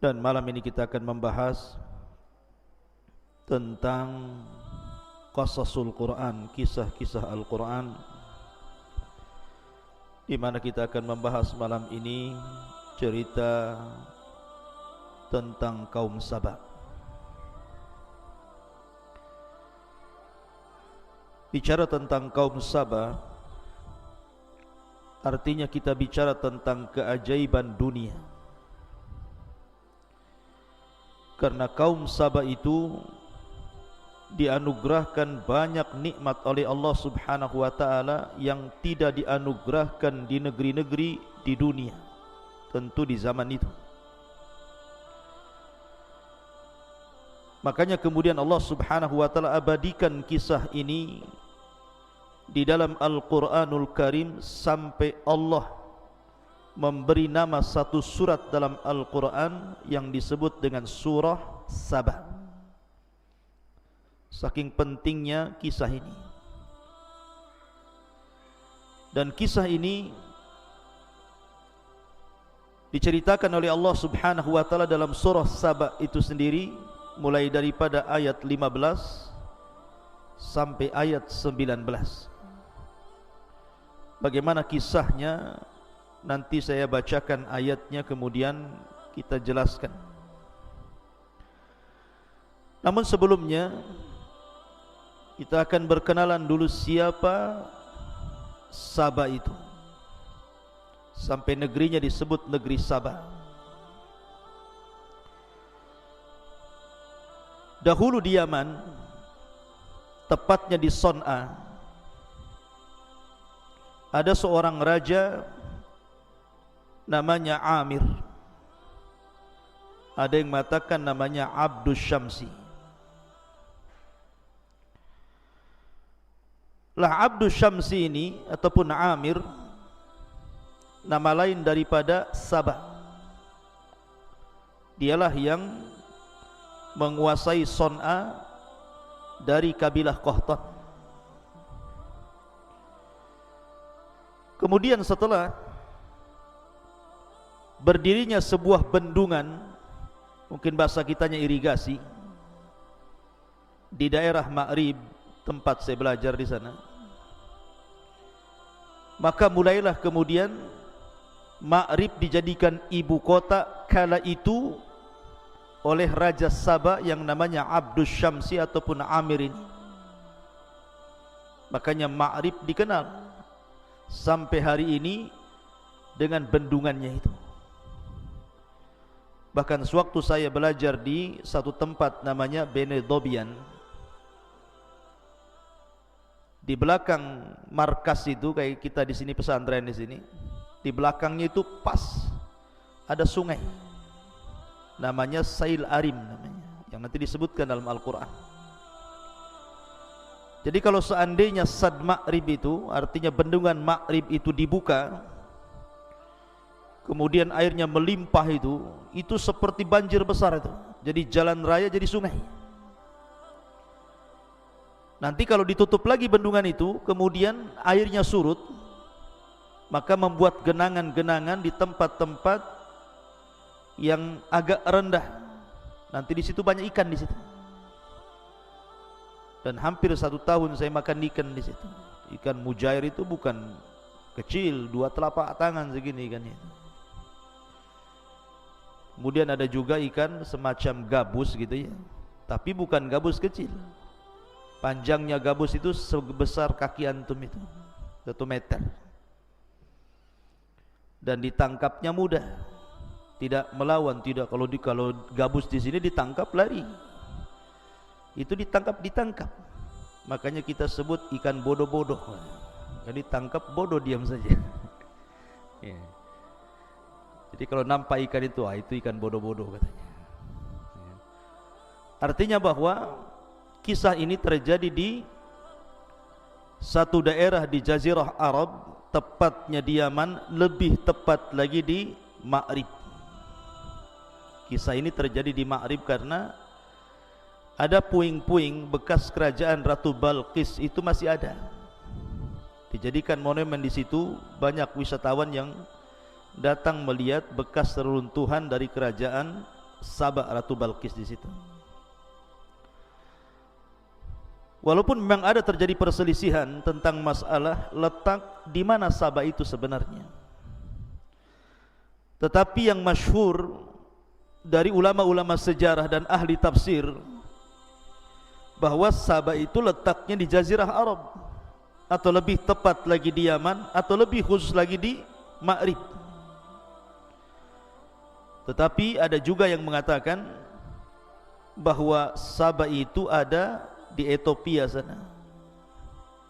Dan malam ini kita akan membahas tentang qasasul Quran, kisah-kisah Al-Quran, di mana kita akan membahas malam ini cerita tentang kaum Saba. Bicara tentang kaum Saba artinya kita bicara tentang keajaiban dunia. Karena kaum Saba itu dianugerahkan banyak nikmat oleh Allah Subhanahu wa taala yang tidak dianugerahkan di negeri-negeri di dunia, tentu di zaman itu. Makanya kemudian Allah Subhanahu wa taala abadikan kisah ini di dalam Al-Qur'anul Karim sampai Allah memberi nama satu surat dalam Al-Quran yang disebut dengan surah Saba. Saking pentingnya kisah ini. Dan kisah ini diceritakan oleh Allah Subhanahu wa taala dalam surah Saba itu sendiri, mulai daripada ayat 15 sampai ayat 19. Bagaimana kisahnya? Nanti saya bacakan ayatnya, kemudian kita jelaskan. Namun sebelumnya kita akan berkenalan dulu siapa Saba itu, sampai negerinya disebut negeri Saba. Dahulu di Yaman, tepatnya di Son'a, ada seorang raja namanya Amir. Ada yang mengatakan namanya Abdus Syamsi. Lah Abdus Syamsi ini ataupun Amir nama lain daripada Saba. Dialah yang menguasai Son'a dari kabilah Qahtan. Kemudian setelah berdirinya sebuah bendungan, mungkin bahasa kitanya irigasi, di daerah Ma'rib, tempat saya belajar di sana, maka mulailah kemudian Ma'rib dijadikan ibu kota kala itu oleh Raja Saba yang namanya Abdus Syamsi ataupun Amir ini. Makanya Ma'rib dikenal sampai hari ini dengan bendungannya itu. Bahkan sewaktu saya belajar di satu tempat namanya Bene Dobian, di belakang markas itu, kayak kita di sini pesantren di sini, di belakangnya itu pas ada sungai namanya Sail Arim namanya, yang nanti disebutkan dalam Al-Quran. Jadi kalau seandainya Sad Ma'rib itu, artinya bendungan Ma'rib itu dibuka, kemudian airnya melimpah, itu seperti banjir besar itu. Jadi jalan raya jadi sungai. Nanti kalau ditutup lagi bendungan itu, kemudian airnya surut, maka membuat genangan-genangan di tempat-tempat yang agak rendah. Nanti di situ banyak ikan di situ. Dan hampir 1 tahun saya makan ikan di situ. Ikan mujair itu bukan kecil, 2 telapak tangan segini ikannya. Kemudian ada juga ikan semacam gabus gitu ya, tapi bukan gabus kecil. Panjangnya gabus itu sebesar kaki antum itu, 1 meter. Dan ditangkapnya mudah, tidak melawan, tidak kalau gabus di sini ditangkap lari, itu ditangkap. Makanya kita sebut ikan bodoh-bodoh. Jadi tangkap bodoh, diam saja. Ya. Jadi kalau nampak ikan itu ikan bodoh-bodoh katanya. Artinya bahwa kisah ini terjadi di satu daerah di Jazirah Arab, tepatnya di Yaman, lebih tepat lagi di Ma'rib. Kisah ini terjadi di Ma'rib karena ada puing-puing bekas kerajaan Ratu Balqis itu masih ada. Dijadikan monumen di situ, banyak wisatawan yang datang melihat bekas reruntuhan dari kerajaan Saba, Ratu Balqis di situ. Walaupun memang ada terjadi perselisihan tentang masalah letak di mana Saba itu sebenarnya, tetapi yang masyhur dari ulama-ulama sejarah dan ahli tafsir bahwa Saba itu letaknya di Jazirah Arab, atau lebih tepat lagi di Yaman, atau lebih khusus lagi di Ma'rib. Tetapi ada juga yang mengatakan bahwa Saba itu ada di Ethiopia sana.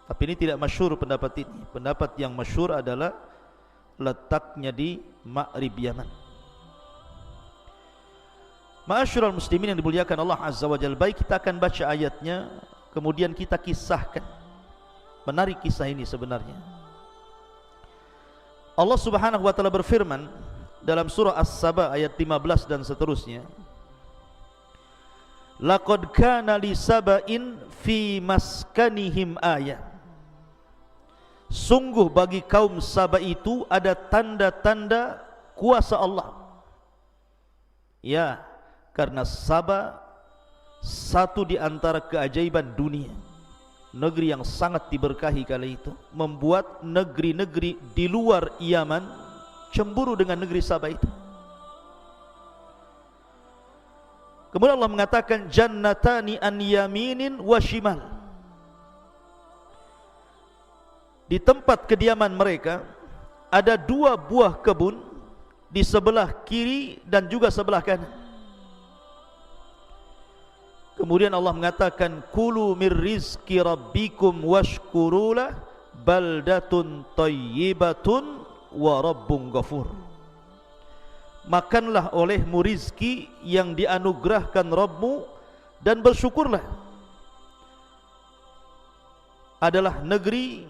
Tapi ini tidak masyhur pendapat ini. Pendapat yang masyhur adalah letaknya di Ma'rib Yaman. Ma'asyiral muslimin yang dimuliakan Allah Azza wa Jalla, baik kita akan baca ayatnya, kemudian kita kisahkan. Menarik kisah ini sebenarnya. Allah Subhanahu wa taala berfirman dalam surah As-Saba ayat 15 dan seterusnya, laqad kana li saba'in fi maskanihim ayat. Sungguh bagi kaum Saba itu ada tanda-tanda kuasa Allah. Ya, karena Saba satu di antara keajaiban dunia, negeri yang sangat diberkahi kala itu, membuat negeri-negeri di luar Yaman cemburu dengan negeri Saba itu. Kemudian Allah mengatakan jannatani an yaminin wa shimal. Di tempat kediaman mereka ada dua buah kebun di sebelah kiri dan juga sebelah kanan. Kemudian Allah mengatakan kulu mir rizqi rabbikum washkurulah baldatun thayyibatun wa rabbun ghafur. Makanlah olehmu rizki yang dianugerahkan Rabbmu dan bersyukurlah. Adalah negeri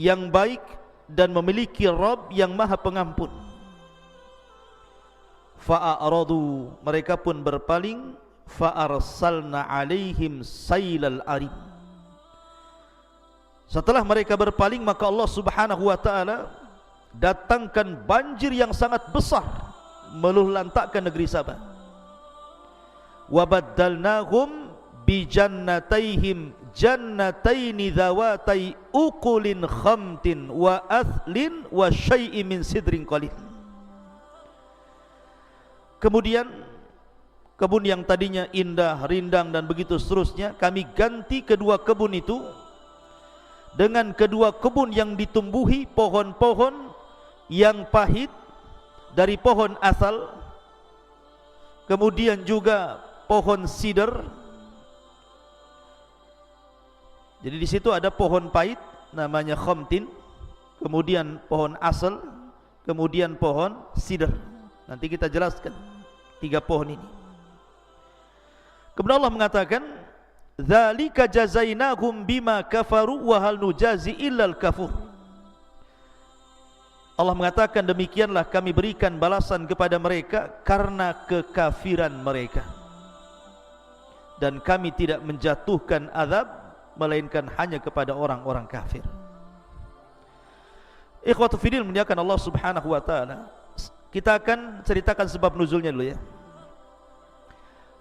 yang baik dan memiliki Rabb yang maha pengampun. Fa'aradu, mereka pun berpaling. Fa'arsalna alaihim sailal arim. Setelah mereka berpaling, maka Allah Subhanahu wa ta'ala datangkan banjir yang sangat besar meluluhlantakkan negeri Saba. Wa baddalnahum bi jannataihim jannataini dhawatai ukulin khamtin wa athlin wa syai'in min sidrin qalil. Kemudian kebun yang tadinya indah, rindang dan begitu seterusnya, kami ganti kedua kebun itu dengan kedua kebun yang ditumbuhi pohon-pohon yang pahit dari pohon asal, kemudian juga pohon sidr. Jadi di situ ada pohon pahit namanya khamtin, kemudian pohon asal, kemudian pohon sidr. Nanti kita jelaskan tiga pohon ini. Kemudian Allah mengatakan dzalika jazainahum bima kafaru wa hal nujazi illal kafur. Allah mengatakan demikianlah kami berikan balasan kepada mereka karena kekafiran mereka, dan kami tidak menjatuhkan azab melainkan hanya kepada orang-orang kafir. Ikhwatu fiddin muliakan Allah Subhanahu wa taala. Kita akan ceritakan sebab nuzulnya dulu ya.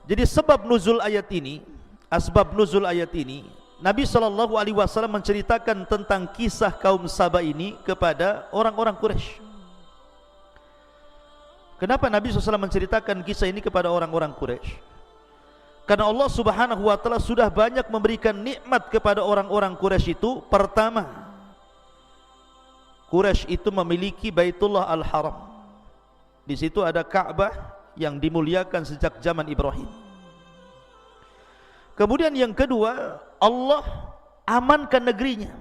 Jadi sebab nuzul ayat ini, asbab nuzul ayat ini, Nabi SAW menceritakan tentang kisah kaum Saba ini kepada orang-orang Quraisy. Kenapa Nabi SAW menceritakan kisah ini kepada orang-orang Quraisy? Karena Allah Subhanahu wa taala sudah banyak memberikan nikmat kepada orang-orang Quraisy itu. Pertama, Quraisy itu memiliki Baitullah Al-Haram. Di situ ada Ka'bah yang dimuliakan sejak zaman Ibrahim. Kemudian yang kedua, Allah amankan negerinya.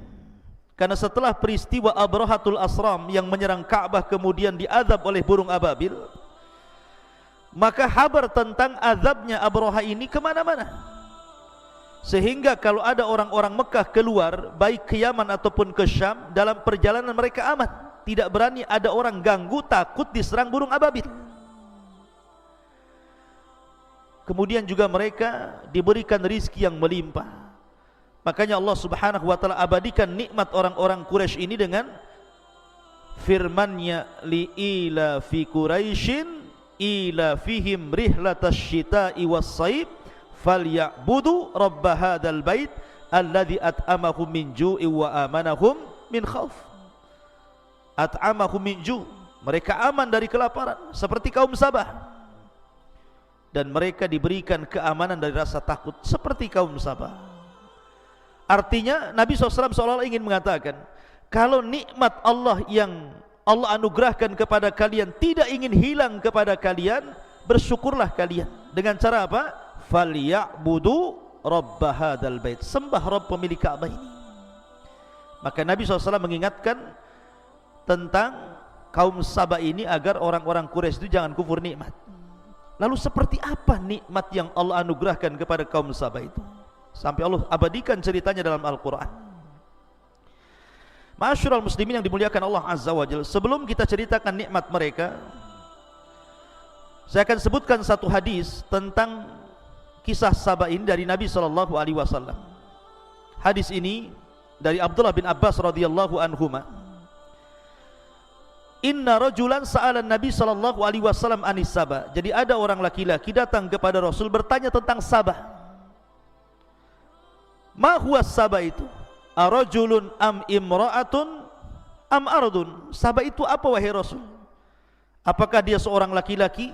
Karena setelah peristiwa Abrahatul Asram yang menyerang Ka'bah kemudian diazab oleh burung ababil, maka kabar tentang azabnya Abraha ini kemana-mana. Sehingga kalau ada orang-orang Mekah keluar, baik ke Yaman ataupun ke Syam, dalam perjalanan mereka aman. Tidak berani ada orang ganggu, takut diserang burung ababil. Kemudian juga mereka diberikan rizki yang melimpah. Makanya Allah Subhanahu wa taala abadikan nikmat orang-orang Quraisy ini dengan firman-Nya li'ila fi Quraisyin ila fihim rihlatash syita'i was-saif falyabudu rabb hadzal bait alladzi at'amahum min ju'in wa amanahum min khauf. At'amahum min ju', mereka aman dari kelaparan seperti kaum Sabah, dan mereka diberikan keamanan dari rasa takut seperti kaum Sabah. Artinya Nabi SAW seolah-olah ingin mengatakan, kalau nikmat Allah yang Allah anugerahkan kepada kalian tidak ingin hilang kepada kalian, bersyukurlah kalian. Dengan cara apa? Falyabudu rabb hadzal bait, sembah Rabb pemilik Ka'bah ini. Maka Nabi SAW mengingatkan tentang kaum Sabah ini agar orang-orang Quraisy itu jangan kufur nikmat. Lalu seperti apa nikmat yang Allah anugerahkan kepada kaum Sabah itu, sampai Allah abadikan ceritanya dalam Al-Quran. Ma'asyiral muslimin yang dimuliakan Allah Azza wa Jalla, sebelum kita ceritakan nikmat mereka, saya akan sebutkan satu hadis tentang kisah Sabah ini dari Nabi SAW. Hadis ini dari Abdullah bin Abbas radhiyallahu anhuma. Inna rajulan sa'alan Nabi SAW anis Sabah. Jadi ada orang laki-laki datang kepada Rasul bertanya tentang Sabah. Ma huwa Sabah itu? Arajulun am imra'atun am ardun? Sabah itu apa wahai Rasul? Apakah dia seorang laki-laki?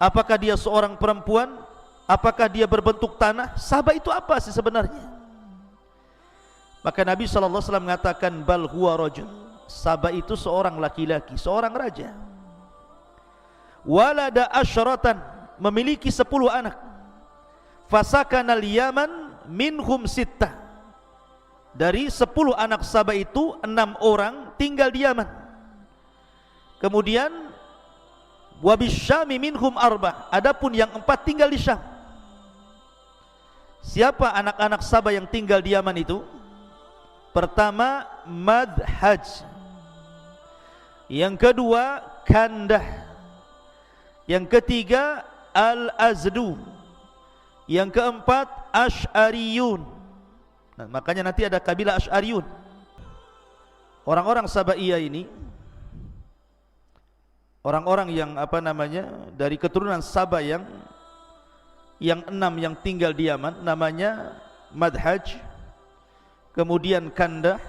Apakah dia seorang perempuan? Apakah dia berbentuk tanah? Sabah itu apa sih sebenarnya? Maka Nabi SAW mengatakan, bal huwa rajul. Sabah itu seorang laki-laki, seorang raja. Walada asyratan, memiliki 10 anak. Fasakanal Yaman minhum sittah. Dari 10 anak Sabah itu 6 orang tinggal di Yaman. Kemudian wabisyami minhum arbah, adapun yang 4 tinggal di Syam. Siapa anak-anak Sabah yang tinggal di Yaman itu? Pertama Madhaj, yang kedua Kandah, yang ketiga Al-Azdu, yang keempat Asy'ariyun. Nah, makanya nanti ada kabilah Asy'ariyun. Orang-orang Sabaiyah ini orang-orang yang dari keturunan Sabah yang 6 yang tinggal di Yaman, namanya Madhaj, kemudian Kandah,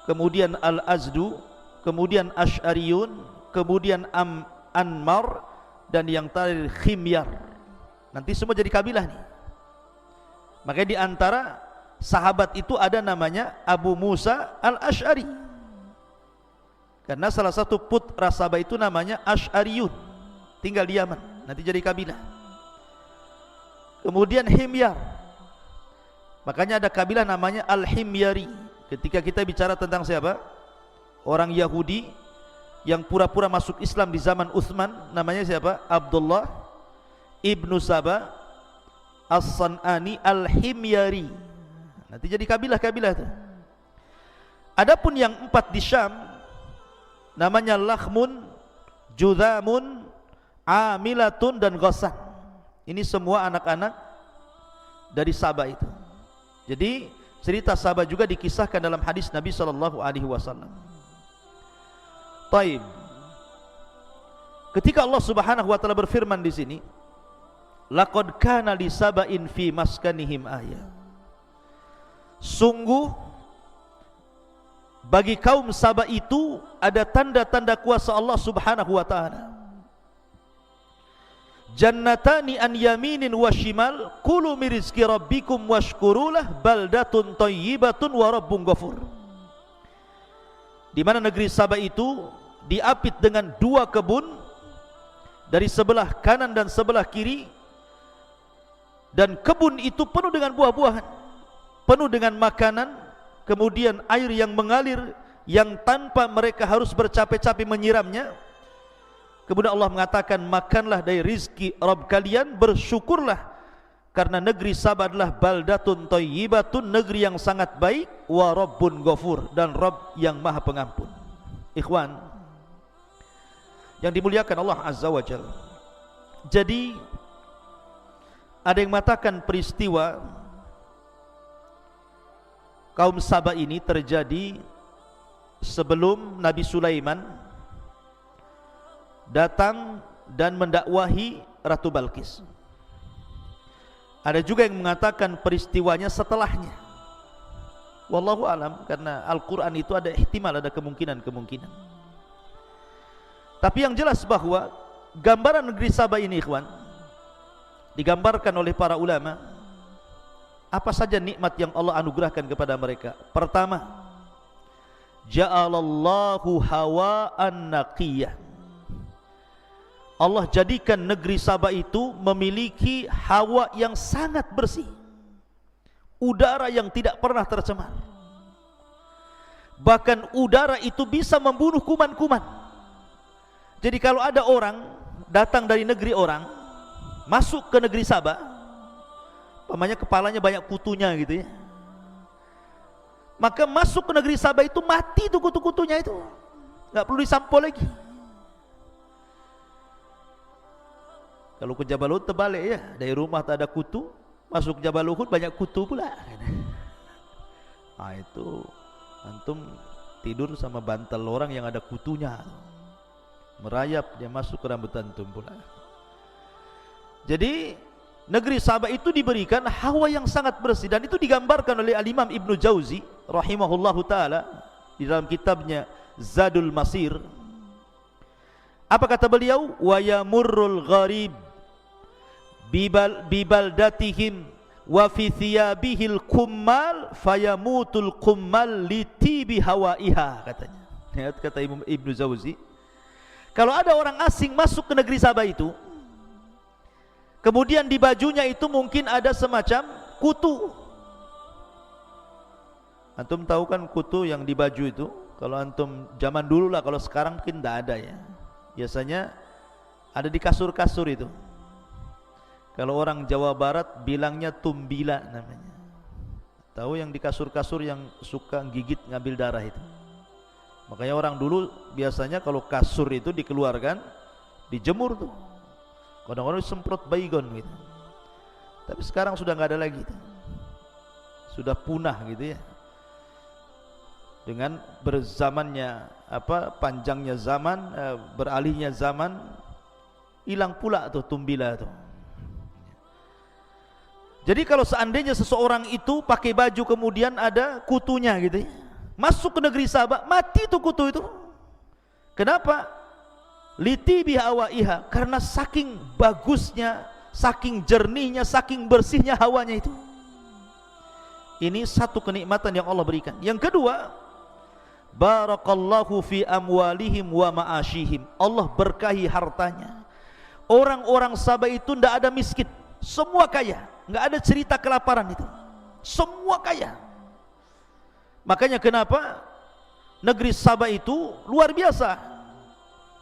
kemudian Al-Azdu, kemudian Asy'ariyun, kemudian Anmar, dan yang terakhir Khimyar. Nanti semua jadi kabilah nih. Makanya di antara sahabat itu ada namanya Abu Musa Al-Asy'ari, karena salah satu putra Sabah itu namanya Asy'ariyun, tinggal di Yaman, nanti jadi kabilah. Kemudian Himyar, makanya ada kabilah namanya Al-Himyari. Ketika kita bicara tentang siapa? Orang Yahudi yang pura-pura masuk Islam di zaman Utsman, namanya siapa? Abdullah ibnu Sabah As-San'ani Al-Himyari. Nanti jadi kabilah-kabilah itu. Adapun yang 4 di Syam, namanya Lakhmun, Judhamun, Amilatun, dan Ghassan. Ini semua anak-anak dari Sabah itu. Jadi cerita Sabah juga dikisahkan dalam hadis Nabi SAW. Taib. Ketika Allah Subhanahu wa taala berfirman di sini, laqad kana li saba'in fi maskanihim ayah. Sungguh bagi kaum Sabah itu ada tanda-tanda kuasa Allah Subhanahu wa taala. Jannatani an yaminin wa shimal, kulu min rizqi rabbikum washkurulah, baldatun thayyibatun wa rabbun ghafur. Di mana negeri Sabah itu diapit dengan 2 kebun, dari sebelah kanan dan sebelah kiri, dan kebun itu penuh dengan buah-buahan, penuh dengan makanan, kemudian air yang mengalir yang tanpa mereka harus bercapek-capek menyiramnya. Kemudian Allah mengatakan, makanlah dari rizki Rabb kalian, bersyukurlah, karena negeri Sabah adalah baldatun thayyibatun, negeri yang sangat baik, wa rabbun ghafur, dan Rabb yang maha pengampun. Ikhwan yang dimuliakan Allah Azza wa Jalla, jadi ada yang mengatakan peristiwa kaum Sabah ini terjadi sebelum Nabi Sulaiman datang dan mendakwahi Ratu Balqis. Ada juga yang mengatakan peristiwanya setelahnya. Wallahu alam, karena Al-Quran itu ada ihtimal, ada kemungkinan-kemungkinan. Tapi yang jelas bahwa gambaran negeri Saba ini, ikhwan, digambarkan oleh para ulama apa saja nikmat yang Allah anugerahkan kepada mereka. Pertama, ja'alallahu hawa'an naqiyah. Allah jadikan negeri Saba itu memiliki hawa yang sangat bersih, udara yang tidak pernah tercemar. Bahkan udara itu bisa membunuh kuman-kuman. Jadi kalau ada orang datang dari negeri orang masuk ke negeri Saba, umpamanya kepalanya banyak kutunya gitu ya, maka masuk ke negeri Saba itu mati tuh kutu-kutunya itu, nggak perlu disampo lagi. Kalau ke Jabal Uhud terbalik ya, dari rumah tak ada kutu, masuk Jabal Uhud banyak kutu pula. Ah, itu antum tidur sama bantal orang yang ada kutunya, merayap dia masuk ke rambut antum pula. Jadi negeri Saba itu diberikan hawa yang sangat bersih, dan itu digambarkan oleh Al-Imam Ibnu Jauzi rahimahullahu taala di dalam kitabnya Zadul Masir. Apa kata beliau? Wa yamurrul gharib bibaldatihim wa fi thiyabihil kummal fayamutul kummal litibi hawaiha, katanya. Lihat kata Ibnu Jauzi, kalau ada orang asing masuk ke negeri Saba itu, kemudian di bajunya itu mungkin ada semacam kutu. Antum tahu kan kutu yang di baju itu? Kalau antum zaman dulu lah, kalau sekarang mungkin tidak ada ya. Biasanya ada di kasur-kasur itu. Kalau orang Jawa Barat bilangnya tumbila namanya. Tahu yang di kasur-kasur yang suka gigit ngambil darah itu. Makanya orang dulu biasanya kalau kasur itu dikeluarkan, dijemur tuh. Kadang-kadang disemprot baygon gitu. Tapi sekarang sudah nggak ada lagi itu. Sudah punah gitu ya. Dengan berzamannya panjangnya zaman, beralihnya zaman, hilang pula tuh tumbila tuh. Jadi kalau seandainya seseorang itu pakai baju kemudian ada kutunya gitu ya, masuk ke negeri Saba, mati tuh kutu itu. Kenapa? Litibi hawaiha, karena saking bagusnya, saking jernihnya, saking bersihnya hawanya itu. Ini satu kenikmatan yang Allah berikan. Yang kedua, barakallahu fi amwalihim wa ma'ashihim. Allah berkahi hartanya. Orang-orang Saba itu tidak ada miskin, semua kaya, nggak ada cerita kelaparan itu, semua kaya. Makanya kenapa negeri Saba itu luar biasa,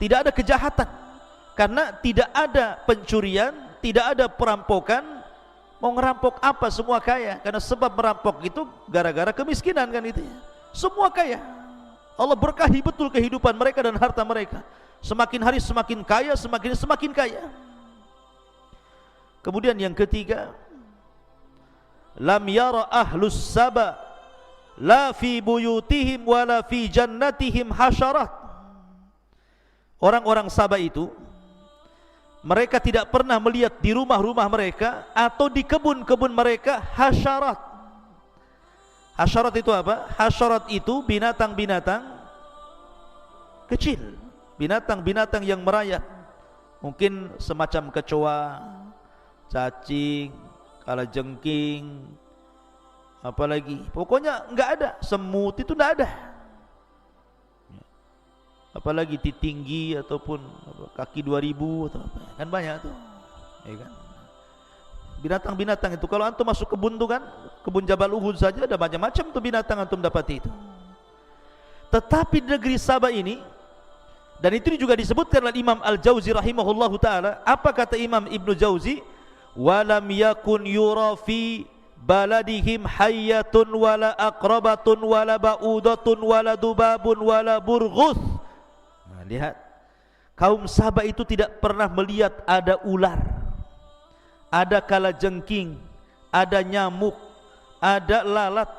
tidak ada kejahatan, karena tidak ada pencurian, tidak ada perampokan. Mau ngerampok apa, semua kaya. Karena sebab merampok itu gara-gara kemiskinan kan itu ya. Semua kaya. Allah berkahi betul kehidupan mereka dan harta mereka. Semakin hari semakin kaya, semakin kaya. Kemudian yang ketiga, lam yara ahlus Saba la fi buyutihim wala fi jannatihim hasyarat. Orang-orang Saba itu, mereka tidak pernah melihat di rumah-rumah mereka atau di kebun-kebun mereka hasyarat. Hasyarat itu apa? Hasyarat itu binatang-binatang kecil, binatang-binatang yang merayap. Mungkin semacam kecoa, cacing, kalajengking, apalagi, pokoknya enggak ada. Semut itu enggak ada. Apalagi titinggi ataupun kaki 2000 atau apa, kan banyak tuh, ya kan? Binatang-binatang itu kalau antum masuk kebun tuh kan, kebun Jabal Uhud saja ada macam-macam tuh binatang antum dapati itu. Tetapi di negeri Saba ini, dan itu juga disebutkan oleh Imam Al-Jauzi rahimahullahu taala. Apa kata Imam Ibnu Jauzi? Walam yakun yura fi baladihim hayyatun wala aqrabatun wala ba'udatun wala dubabun wala burghus. Nah, lihat, kaum Saba itu tidak pernah melihat ada ular, ada kalajengking, ada nyamuk, ada lalat,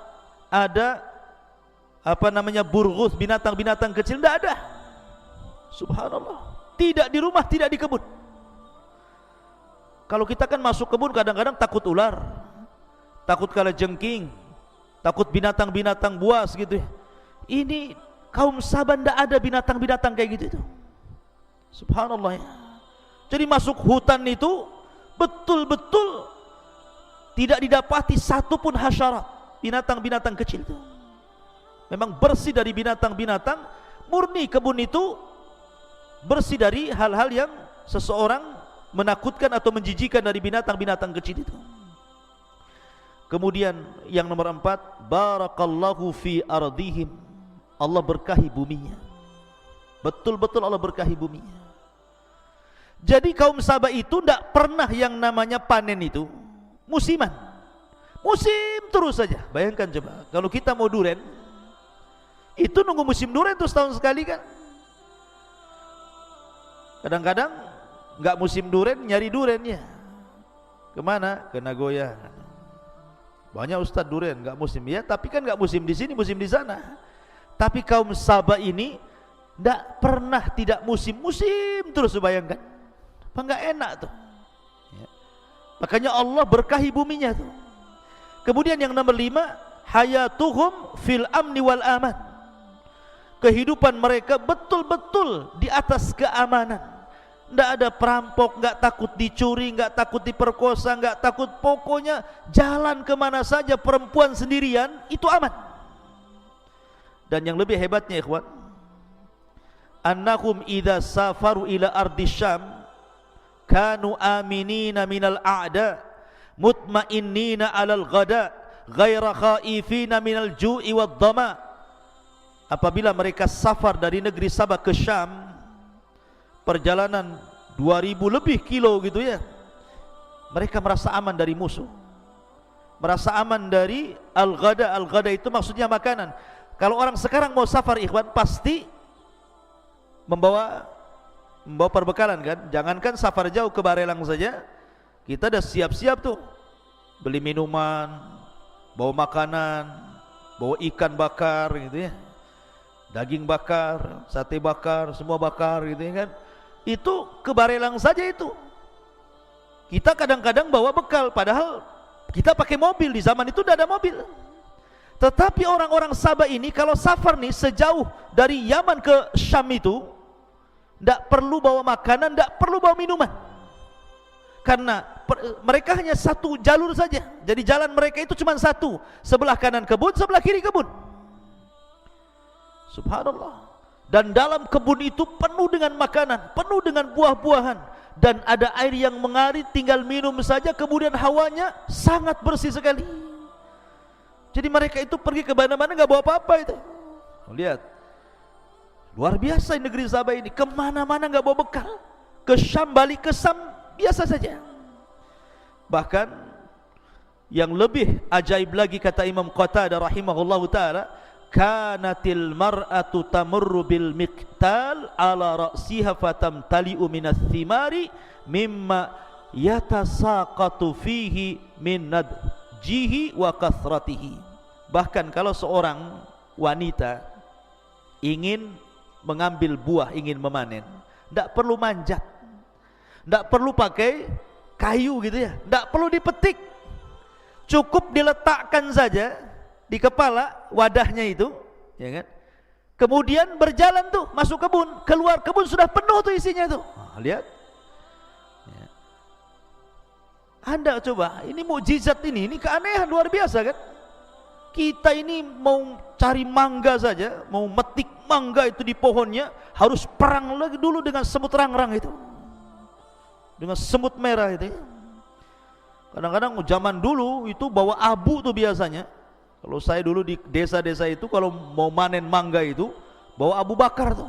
ada burghus, binatang-binatang kecil, tidak ada. Subhanallah. Tidak di rumah, tidak di kebun. Kalau kita kan masuk kebun kadang-kadang takut ular, takut kalajengking, takut binatang-binatang buas gitu. Ini kaum Saba tidak ada binatang-binatang kayak gitu itu. Subhanallah ya. Jadi masuk hutan itu betul-betul tidak didapati satupun hasyarat, binatang-binatang kecil itu. Memang bersih dari binatang-binatang, murni kebun itu bersih dari hal-hal yang seseorang menakutkan atau menjijikan dari binatang-binatang kecil itu. Kemudian yang nomor 4, barakallahu fi ardihim. Allah berkahi buminya. Betul-betul Allah berkahi buminya. Jadi kaum Saba itu tidak pernah yang namanya panen itu musiman. Musim terus saja. Bayangkan coba, kalau kita mau duren, itu nunggu musim duren tuh setahun sekali kan. Kadang-kadang nggak musim duren, nyari durennya kemana? Ke Nagoya. Banyak ustadz duren nggak musim ya, tapi kan nggak musim di sini, musim di sana. Tapi kaum Saba ini tidak pernah tidak musim terus, bayangkan. Apa nggak enak tuh ya. Makanya Allah berkahi buminya tuh. Kemudian yang nomor 5, hayatuhum fil amni wal aman. Kehidupan mereka betul-betul di atas keamanan. Tidak ada perampok, nggak takut dicuri, nggak takut diperkosa, nggak takut, pokoknya jalan kemana saja perempuan sendirian itu aman. Dan yang lebih hebatnya ikhwan, annahum idza safaru ila ardi Syam kanu aminina minal a'da mutmainnina alal ghada ghaira khaifina minal ju'i wad dhama. Apabila mereka safar dari negeri Saba ke Syam, perjalanan 2000 lebih kilo gitu ya, mereka merasa aman dari musuh, merasa aman dari al-ghada. Al-ghada itu maksudnya makanan. Kalau orang sekarang mau safar ikhwan, pasti membawa perbekalan kan. Jangankan safar jauh ke Barelang saja, kita udah siap-siap tuh, beli minuman, bawa makanan, bawa ikan bakar gitu ya, daging bakar, sate bakar, semua bakar gitu ya kan. Itu ke Barelang saja itu kita kadang-kadang bawa bekal, padahal kita pakai mobil. Di zaman itu tidak ada mobil. Tetapi orang-orang Saba ini kalau safar nih sejauh dari Yaman ke Syam itu tidak perlu bawa makanan, tidak perlu bawa minuman, karena mereka hanya satu jalur saja. Jadi jalan mereka itu cuma satu, sebelah kanan kebun, sebelah kiri kebun. Subhanallah. Dan dalam kebun itu penuh dengan makanan, penuh dengan buah-buahan, dan ada air yang mengalir, tinggal minum saja. Kemudian hawanya sangat bersih sekali. Jadi mereka itu pergi ke mana-mana nggak bawa apa-apa itu. Lihat, luar biasa negeri Saba ini, kemana-mana nggak bawa bekal. Ke Syam, balik ke Syam biasa saja. Bahkan yang lebih ajaib lagi, kata Imam Qatadah rahimahullahu taala, kanatil mar'atu tamurru bil miqtal ala ra'siha fatamtali'u minas thimari mimma yatasaqatu fihi min nadjihi wa kathratihi. Bahkan kalau seorang wanita ingin mengambil buah, ingin memanen, tidak perlu manjat, tidak perlu pakai kayu gitu ya, tidak perlu dipetik, cukup diletakkan saja di kepala wadahnya itu, ya kan? Kemudian berjalan tuh masuk kebun, keluar kebun sudah penuh tuh isinya tuh. Lihat, ya. Anda coba, ini mukjizat ini keanehan luar biasa kan? Kita ini mau cari mangga saja, mau metik mangga itu di pohonnya, harus perang lagi dulu dengan semut rangrang itu, dengan semut merah itu. Kadang-kadang zaman dulu itu bawa abu tuh biasanya. Kalau saya dulu di desa-desa itu kalau mau manen mangga itu bawa abu bakar tuh,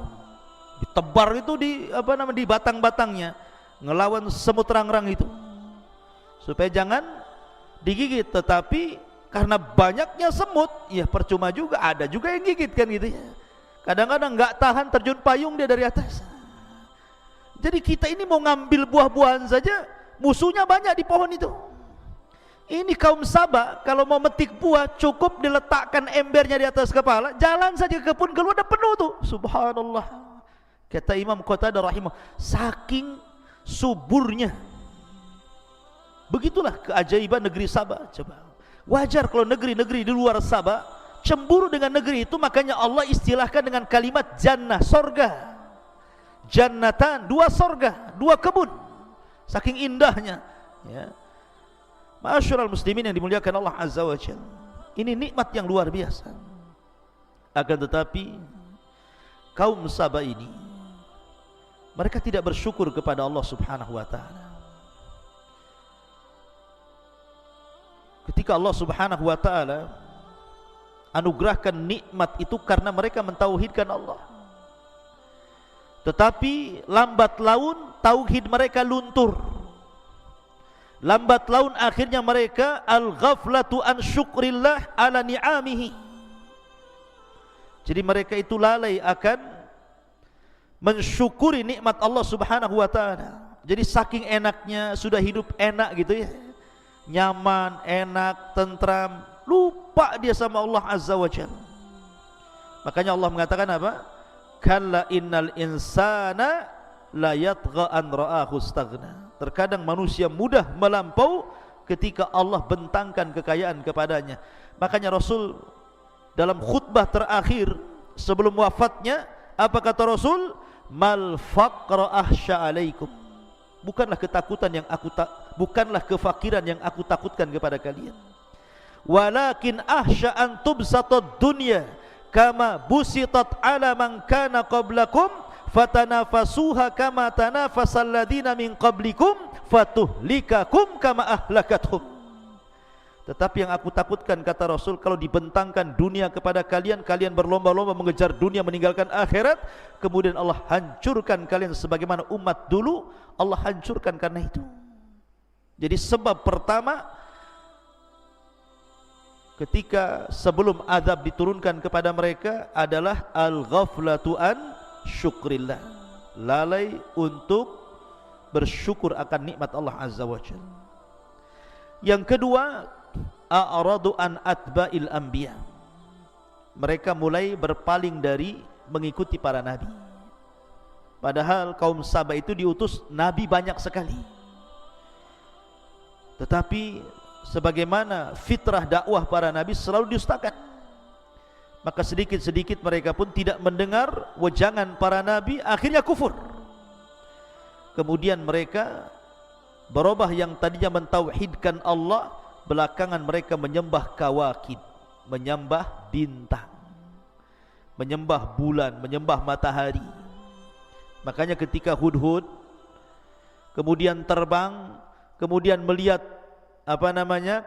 ditebar itu di di batang-batangnya, ngelawan semut rangrang itu supaya jangan digigit. Tetapi karena banyaknya semut, ya percuma juga, ada juga yang gigit kan gitu ya. Kadang-kadang nggak tahan, terjun payung dia dari atas. Jadi kita ini mau ngambil buah-buahan saja, musuhnya banyak di pohon itu. Ini kaum Saba kalau mau metik buah cukup diletakkan embernya di atas kepala, jalan saja ke kebun, keluar udah penuh tuh. Subhanallah. Kata Imam Qatadah rahimah, saking suburnya Begitulah keajaiban negeri Sabah. Coba, wajar kalau negeri-negeri di luar Sabah cemburu dengan negeri itu, makanya Allah istilahkan dengan kalimat jannah, sorga. Jannatan, dua sorga, dua kebun. Saking indahnya, ya. Ma'asyiral muslimin yang dimuliakan Allah Azza wa Jalla, ini nikmat yang luar biasa. Akan tetapi kaum Sabah ini, mereka tidak bersyukur kepada Allah Subhanahu wa ta'ala. Ketika Allah Subhanahu wa ta'ala anugerahkan nikmat itu karena mereka mentauhidkan Allah, tetapi lambat laun tauhid mereka luntur. Lambat laun akhirnya mereka al-ghaflatu an syukrillah ala ni'amihi. Jadi mereka itu lalai akan mensyukuri nikmat Allah Subhanahu wa ta'ala. Jadi saking enaknya, sudah hidup enak gitu ya, nyaman, enak, tentram, lupa dia sama Allah Azza wa Jalla. Makanya Allah mengatakan apa? Kalla innal insana la yatgha an ra'ahu istaghna. Terkadang manusia mudah melampau ketika Allah bentangkan kekayaan kepadanya. Makanya Rasul dalam khutbah terakhir sebelum wafatnya, apa kata Rasul? Mal faqra ahsya alaikum. Bukanlah ketakutan yang bukanlah kefakiran yang aku takutkan kepada kalian. Walakin ahsya an tubsatad dunya kama busitat ala man kana qablakum fatanafasuha kama tanafasal ladina min qablikum fatuhlikakum kama ahlakathum. Tetapi yang aku takutkan, kata Rasul, kalau dibentangkan dunia kepada kalian, kalian berlomba-lomba mengejar dunia meninggalkan akhirat, kemudian Allah hancurkan kalian sebagaimana umat dulu Allah hancurkan karena itu. Jadi sebab pertama ketika sebelum azab diturunkan kepada mereka adalah al-ghaflatu an syukrillah, lalai untuk bersyukur akan nikmat Allah Azza wa Jalla. Yang kedua, a'radu an atba'il anbiya, mereka mulai berpaling dari mengikuti para nabi. Padahal kaum Sabah itu diutus nabi banyak sekali, tetapi sebagaimana fitrah dakwah para nabi selalu didustakan, maka sedikit-sedikit mereka pun tidak mendengar wejangan para nabi, akhirnya kufur. Kemudian mereka berubah, yang tadinya mentauhidkan Allah, belakangan mereka menyembah kawakib, menyembah bintang, menyembah bulan, menyembah matahari. Makanya ketika Hudhud kemudian terbang, kemudian melihat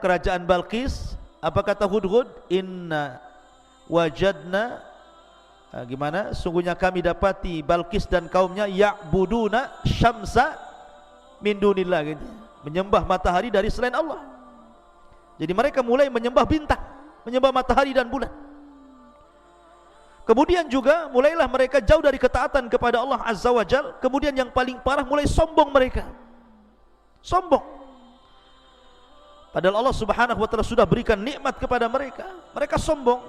kerajaan Balqis, apa kata Hudhud? Inna wajadna, sungguhnya kami dapati Balqis dan kaumnya ya'buduna syamsa min dunillah, gitu, menyembah matahari dari selain Allah. Jadi mereka mulai menyembah bintang, menyembah matahari dan bulan. Kemudian juga mulailah mereka jauh dari ketaatan kepada Allah Azza wa Jalla. Kemudian yang paling parah, mulai sombong mereka. Sombong. Padahal Allah Subhanahu wa ta'ala sudah berikan nikmat kepada mereka, mereka sombong.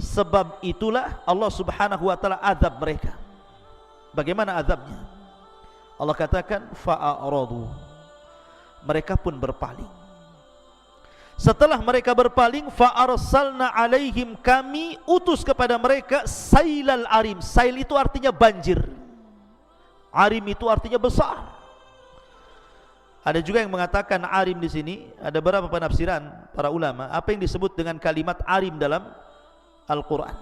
Sebab itulah Allah Subhanahu wa ta'ala azab mereka. Bagaimana azabnya? Allah katakan fa'aradu, mereka pun berpaling. Setelah mereka berpaling, fa'arsalna alaihim, kami utus kepada mereka sailal arim. Sail itu artinya banjir, arim itu artinya besar. Ada juga yang mengatakan arim di sini, ada beberapa penafsiran para ulama apa yang disebut dengan kalimat arim dalam Al-Quran.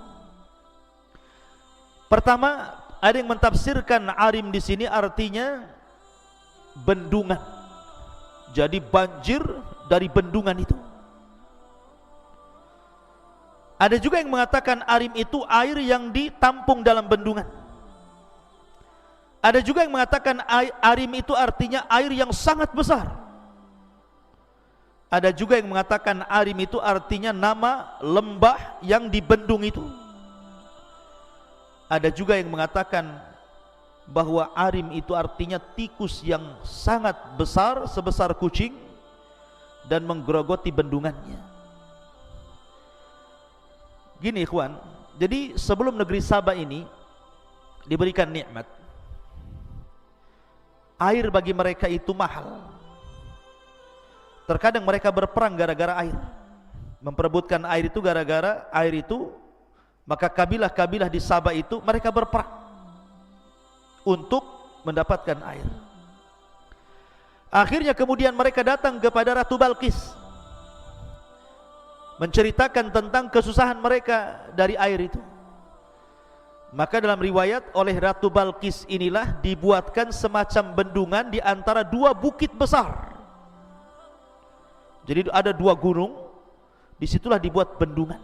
Pertama, ada yang mentafsirkan arim di sini artinya bendungan. Jadi banjir dari bendungan itu. Ada juga yang mengatakan arim itu air yang ditampung dalam bendungan. Ada juga yang mengatakan arim itu artinya air yang sangat besar. Ada juga yang mengatakan arim itu artinya nama lembah yang dibendung itu. Ada juga yang mengatakan bahwa arim itu artinya tikus yang sangat besar, sebesar kucing, dan menggerogoti bendungannya. Gini ikhwan, jadi sebelum negeri Sabah ini diberikan nikmat, air bagi mereka itu mahal. Terkadang mereka berperang gara-gara air, memperebutkan air itu, gara-gara air itu maka kabilah-kabilah di Sabah itu mereka berperang untuk mendapatkan air. Akhirnya kemudian mereka datang kepada Ratu Balqis, menceritakan tentang kesusahan mereka dari air itu. Maka dalam riwayat, oleh Ratu Balqis inilah dibuatkan semacam bendungan di antara dua bukit besar. Jadi ada dua gunung, disitulah dibuat bendungan.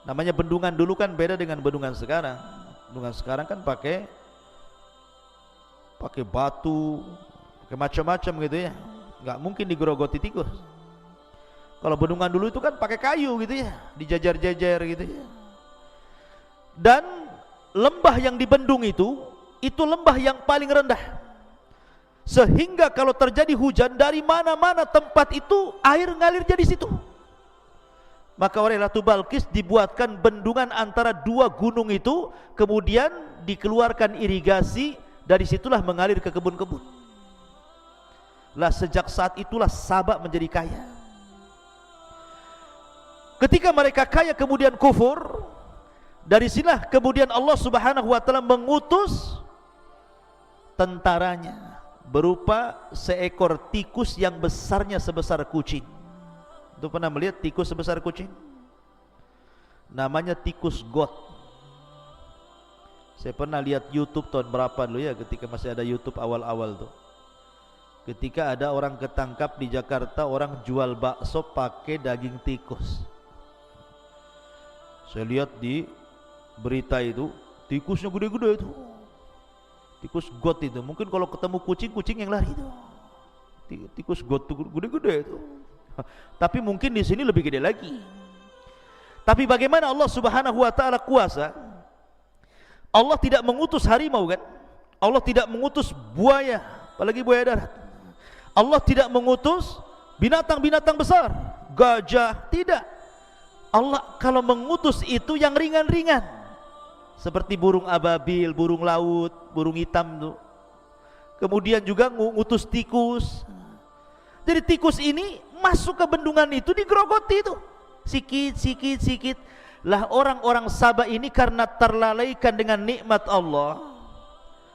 Namanya bendungan dulu kan beda dengan bendungan sekarang. Bendungan sekarang kan pakai batu, pakai macam-macam gitu ya. Nggak mungkin digerogoti tikus. Kalau bendungan dulu itu kan pakai kayu gitu ya, dijajar-jajar gitu ya. Dan lembah yang dibendung itu lembah yang paling rendah. Sehingga kalau terjadi hujan, dari mana-mana tempat itu air ngalir jadi situ. Maka oleh Ratu Balqis dibuatkan bendungan antara dua gunung itu, kemudian dikeluarkan irigasi, dari situlah mengalir ke kebun-kebun. Lah sejak saat itulah Sabah menjadi kaya. Ketika mereka kaya kemudian kufur, dari sinilah kemudian Allah Subhanahu wa taala mengutus tentaranya berupa seekor tikus yang besarnya sebesar kucing. Itu pernah melihat tikus sebesar kucing? Namanya tikus got. Saya pernah lihat YouTube tahun berapa dulu ya, ketika masih ada YouTube awal-awal tuh. Ketika ada orang ketangkap di Jakarta, orang jual bakso pakai daging tikus. Saya lihat di berita itu, tikusnya gede-gede itu. Tikus got itu. Mungkin kalau ketemu kucing, kucing yang lari itu. Tikus got itu gede-gede itu. Tapi mungkin di sini lebih gede lagi. Tapi bagaimana Allah Subhanahu wa taala kuasa? Allah tidak mengutus harimau kan? Allah tidak mengutus buaya, apalagi buaya darat. Allah tidak mengutus binatang-binatang besar, gajah, tidak. Allah kalau mengutus itu yang ringan-ringan, seperti burung ababil, burung laut, burung hitam tuh. Kemudian juga mengutus tikus. Jadi tikus ini masuk ke bendungan itu, digerogoti itu sikit. Lah orang-orang Sabah ini karena terlalaikan dengan nikmat Allah,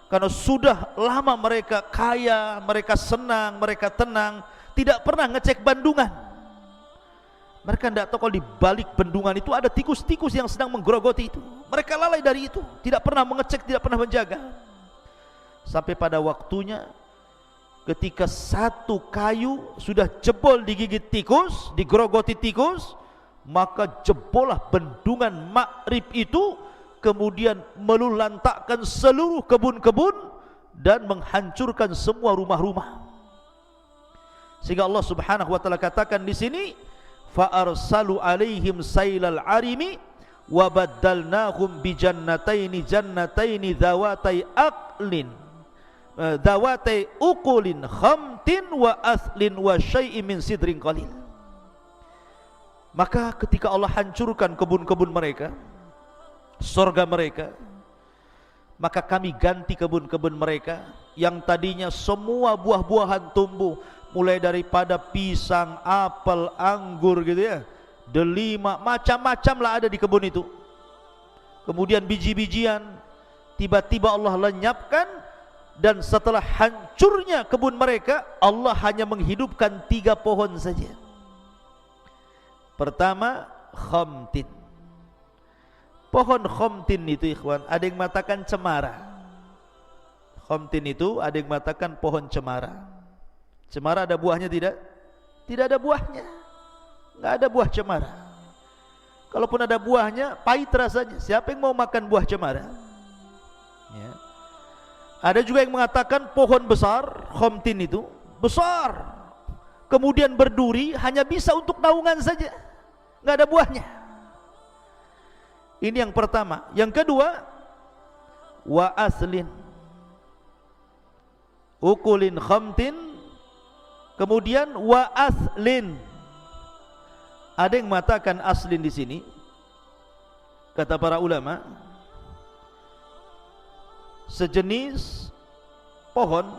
karena sudah lama mereka kaya, mereka senang, mereka tenang, tidak pernah ngecek bendungan. Mereka tidak tahu kalau di balik bendungan itu ada tikus-tikus yang sedang menggerogoti itu. Mereka lalai dari itu, tidak pernah mengecek, tidak pernah menjaga. Sampai pada waktunya ketika satu kayu sudah jebol digigit tikus, digerogoti tikus, maka jebollah bendungan Ma'rib itu, kemudian melulantakkan seluruh kebun-kebun dan menghancurkan semua rumah-rumah. Sehingga Allah Subhanahu wa taala katakan di sini, fa arsalu alaihim sailal arimi wa baddalnahum bi jannataini dzawatai aqlin dawatai ukulin khamtin wa aslin wa syai'in min sidrin qalil. Maka ketika Allah hancurkan kebun-kebun mereka, surga mereka, maka kami ganti kebun-kebun mereka yang tadinya semua buah-buahan tumbuh, mulai daripada pisang, apel, anggur gitu ya, delima, macam-macam lah ada di kebun itu. Kemudian biji-bijian tiba-tiba Allah lenyapkan. Dan setelah hancurnya kebun mereka, Allah hanya menghidupkan 3 pohon saja. Pertama, khamtin. Pohon khamtin itu ikhwan, ada yang mengatakan cemara. Khamtin itu ada yang mengatakan pohon cemara. Cemara ada buahnya tidak? Tidak ada buahnya. Nggak ada buah cemara. Kalaupun ada buahnya, pahit rasanya. Siapa yang mau makan buah cemara? Ya. Ada juga yang mengatakan pohon besar, khamtin itu besar, kemudian berduri, hanya bisa untuk naungan saja, nggak ada buahnya. Ini yang pertama. Yang kedua, wa aslin, ukulin khamtin, kemudian wa aslin. Ada yang mengatakan aslin di sini, kata para ulama, sejenis pohon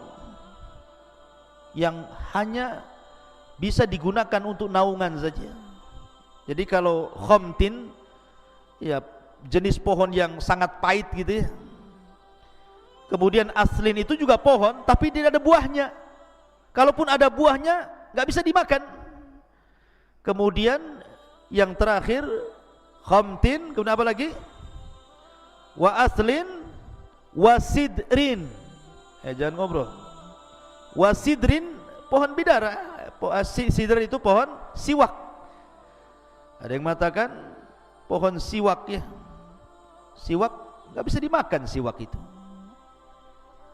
yang hanya bisa digunakan untuk naungan saja. Jadi kalau khamtin, ya jenis pohon yang sangat pahit gitu ya. Kemudian aslin itu juga pohon tapi tidak ada buahnya. Kalaupun ada buahnya nggak bisa dimakan. Kemudian yang terakhir khamtin, kemudian apa lagi? Wa aslin wa sidrin. Jangan ngobrol. Wa sidrin, pohon bidara. Sidrin itu pohon siwak. Ada yang mengatakan pohon siwak ya. Siwak nggak bisa dimakan siwak itu.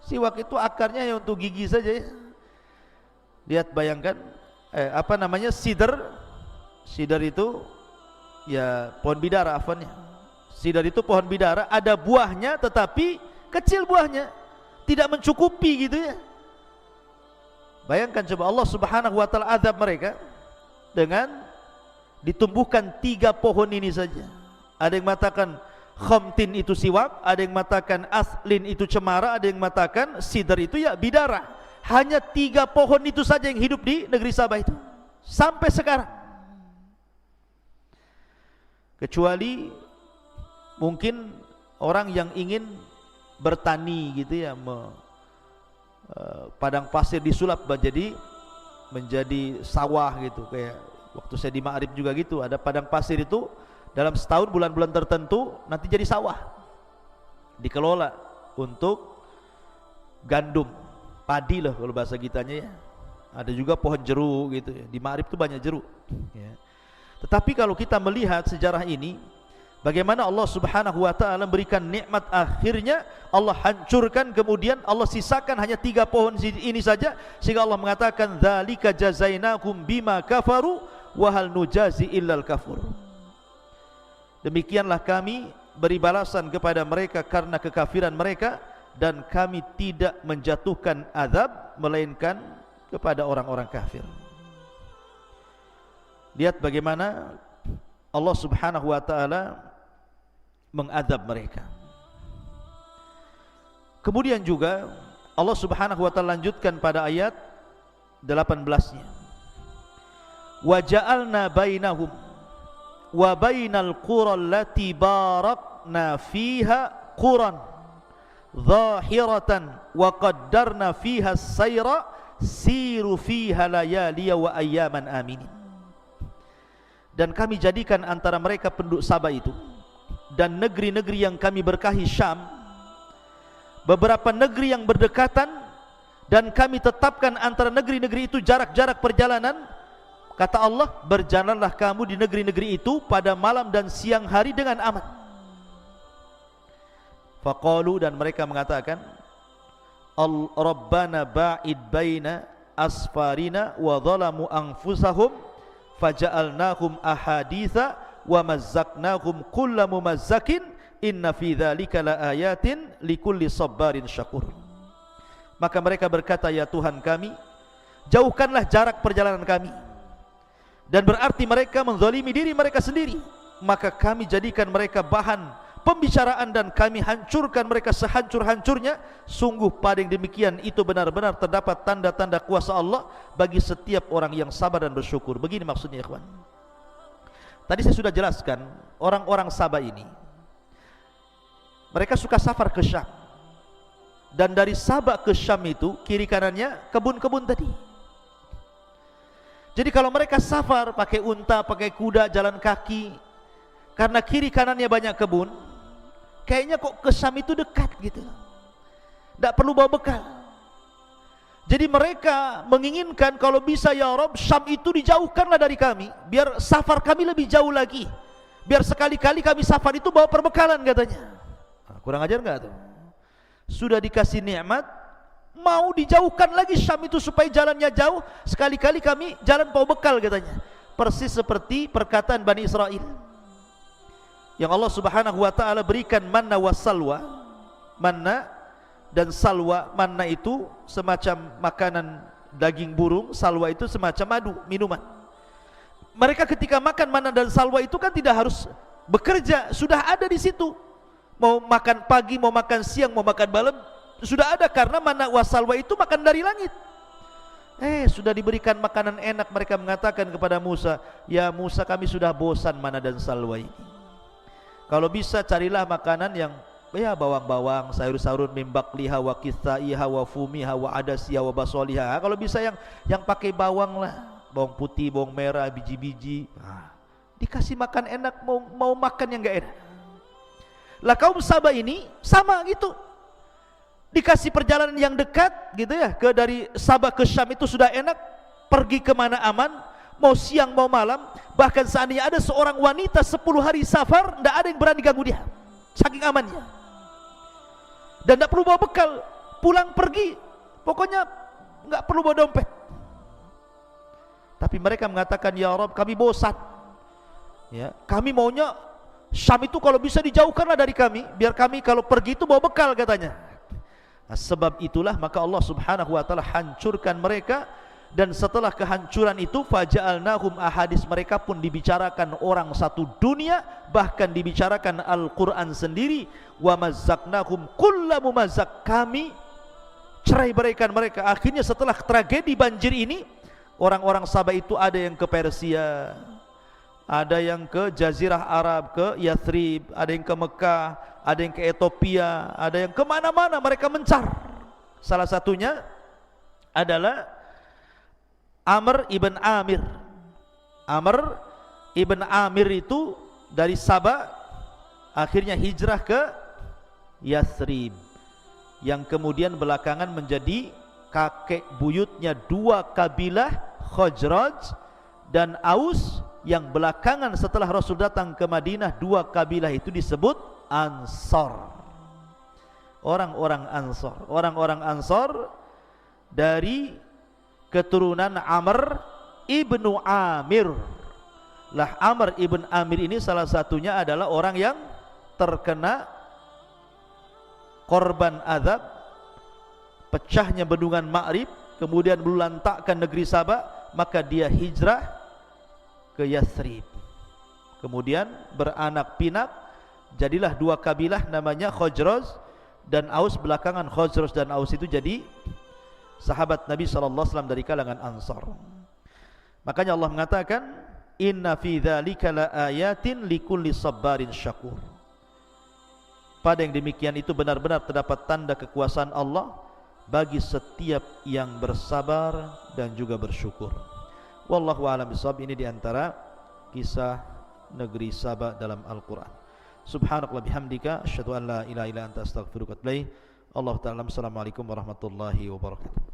Siwak itu akarnya ya untuk gigi saja ya. Lihat, bayangkan apa namanya, sidar. Sidar itu ya pohon bidara afwannya. Sidar itu pohon bidara, ada buahnya tetapi kecil buahnya, tidak mencukupi gitu ya. Bayangkan coba Allah Subhanahu wa taala azab mereka dengan ditumbuhkan 3 pohon ini saja. Ada yang mengatakan khamtin itu siwak, ada yang mengatakan aslin itu cemara, ada yang mengatakan sidar itu ya bidara. Hanya 3 pohon itu saja yang hidup di negeri Sabah itu sampai sekarang. Kecuali mungkin orang yang ingin bertani gitu ya, padang pasir disulap menjadi sawah gitu. Kayak waktu saya di Ma'rib juga gitu, ada padang pasir itu dalam setahun bulan-bulan tertentu nanti jadi sawah, dikelola untuk gandum, padi lah kalau bahasa kitanya ya. Ada juga pohon jeruk gitu ya. Di Ma'rib itu banyak jeruk ya. Tetapi kalau kita melihat sejarah ini, bagaimana Allah Subhanahu wa taala memberikan nikmat, akhirnya Allah hancurkan, kemudian Allah sisakan hanya 3 pohon ini saja, sehingga Allah mengatakan dzalika jazainahum bima kafaru wa hal nujazi illal kafur. Demikianlah kami beri balasan kepada mereka karena kekafiran mereka, dan kami tidak menjatuhkan azab melainkan kepada orang-orang kafir. Lihat bagaimana Allah Subhanahu wa taala mengadab mereka. Kemudian juga Allah Subhanahu wa taala lanjutkan pada ayat 18-nya. Wa ja'alna bainahum wa bainal qura allati barakna fiha quran zahiratan wa qaddarna fiha as-sayra siru fiha layaliya wa ayyaman aminin. Dan kami jadikan antara mereka penduduk Sabah itu dan negeri-negeri yang kami berkahi Syam beberapa negeri yang berdekatan, dan kami tetapkan antara negeri-negeri itu jarak-jarak perjalanan. Kata Allah, berjalanlah kamu di negeri-negeri itu pada malam dan siang hari dengan aman. Faqalu, dan mereka mengatakan, Rabbana ba'id baina asfarina wa zalamu anfusahum faja'alnahum ahaditha wa mazzaqnahum kulla mumazzakin inna fi dzalika laayatin likulli sabarin syakur. Maka mereka berkata, ya Tuhan kami, jauhkanlah jarak perjalanan kami, dan berarti mereka menzalimi diri mereka sendiri, maka kami jadikan mereka bahan pembicaraan dan kami hancurkan mereka sehancur-hancurnya. Sungguh pada yang demikian itu benar-benar terdapat tanda-tanda kuasa Allah bagi setiap orang yang sabar dan bersyukur. Begini maksudnya, ikhwan. Tadi saya sudah jelaskan, orang-orang Sabah ini mereka suka safar ke Syam, dan dari Sabah ke Syam itu kiri kanannya kebun-kebun tadi. Jadi kalau mereka safar pakai unta, pakai kuda, jalan kaki, karena kiri kanannya banyak kebun, kayaknya kok ke Syam itu dekat gitu, tidak perlu bawa bekal. Jadi mereka menginginkan kalau bisa, ya Rabb, Syam itu dijauhkanlah dari kami, biar safar kami lebih jauh lagi, biar sekali-kali kami safar itu bawa perbekalan katanya. Kurang ajar nggak tuh? Sudah dikasih nikmat, mau dijauhkan lagi Syam itu supaya jalannya jauh, sekali-kali kami jalan bawa bekal katanya. Persis seperti perkataan Bani Israel yang Allah Subhanahu wa taala berikan manna wa salwa. Manna dan salwa, manna itu semacam makanan daging burung, salwa itu semacam madu, minuman. Mereka ketika makan manna dan salwa itu kan tidak harus bekerja, sudah ada di situ. Mau makan pagi, mau makan siang, mau makan malam, sudah ada, karena manna wa salwa itu makan dari langit. Sudah diberikan makanan enak, mereka mengatakan kepada Musa, ya Musa, kami sudah bosan mana dan salwa ini. Kalau bisa carilah makanan yang bawang-bawang, sayur-sayur, mimbakliha wa kithaiha wa fumiha wa adasiha wa basoliha. Kalau bisa yang pakai bawang lah, bawang putih, bawang merah, biji-biji. Dikasih makan enak, mau makan yang enggak enak. Lah kaum Saba ini sama gitu. Dikasih perjalanan yang dekat gitu ya, dari Sabah ke Syam itu sudah enak, pergi kemana aman, mau siang mau malam. Bahkan seandainya ada seorang wanita 10 hari safar, tidak ada yang berani ganggu dia, saking amannya. Dan tidak perlu bawa bekal, pulang pergi, pokoknya nggak perlu bawa dompet. Tapi mereka mengatakan, ya Rabb, kami bosan, ya, kami maunya Syam itu kalau bisa dijauhkanlah dari kami, biar kami kalau pergi itu bawa bekal katanya. Sebab itulah maka Allah Subhanahu wa taala hancurkan mereka, dan setelah kehancuran itu faja'alnahum ahadits, mereka pun dibicarakan orang satu dunia, bahkan dibicarakan Al-Qur'an sendiri, wa mazzaqnahum kulla mumazzaq, kami cerai beraikan mereka. Akhirnya setelah tragedi banjir ini, orang-orang Sabah itu ada yang ke Persia, ada yang ke Jazirah Arab, ke Yathrib, ada yang ke Mekah, ada yang ke Ethiopia, ada yang kemana-mana mereka mencar. Salah satunya adalah Amr ibn Amir. Amr ibn Amir itu dari Sabah akhirnya hijrah ke Yathrib, yang kemudian belakangan menjadi kakek buyutnya dua kabilah Khazraj dan Aus, yang belakangan setelah Rasul datang ke Madinah, dua kabilah itu disebut Ansor. Orang-orang Ansor, orang-orang Ansor dari keturunan Amr ibnu Amir. Lah Amr ibn Amir ini salah satunya adalah orang yang terkena korban azab pecahnya bendungan Ma'rib, kemudian belulantakkan negeri Sabah, maka dia hijrah ke Yathrib, kemudian beranak pinak, jadilah dua kabilah namanya Khazraj dan Aus. Belakangan Khazraj dan Aus itu jadi sahabat Nabi SAW dari kalangan Ansar. Makanya Allah mengatakan, inna fi dzalika laayatin likulli sabarin syakur. Pada yang demikian itu benar-benar terdapat tanda kekuasaan Allah bagi setiap yang bersabar dan juga bersyukur. Wallahu a'lam bishawab. Ini diantara kisah negeri Sabah dalam Al-Quran. Subhanakallah bihamdika asyhadu an la ilaha illa anta astaghfiruka wa atubu ilaik. Allah ta'ala. Assalamualaikum warahmatullahi wabarakatuh.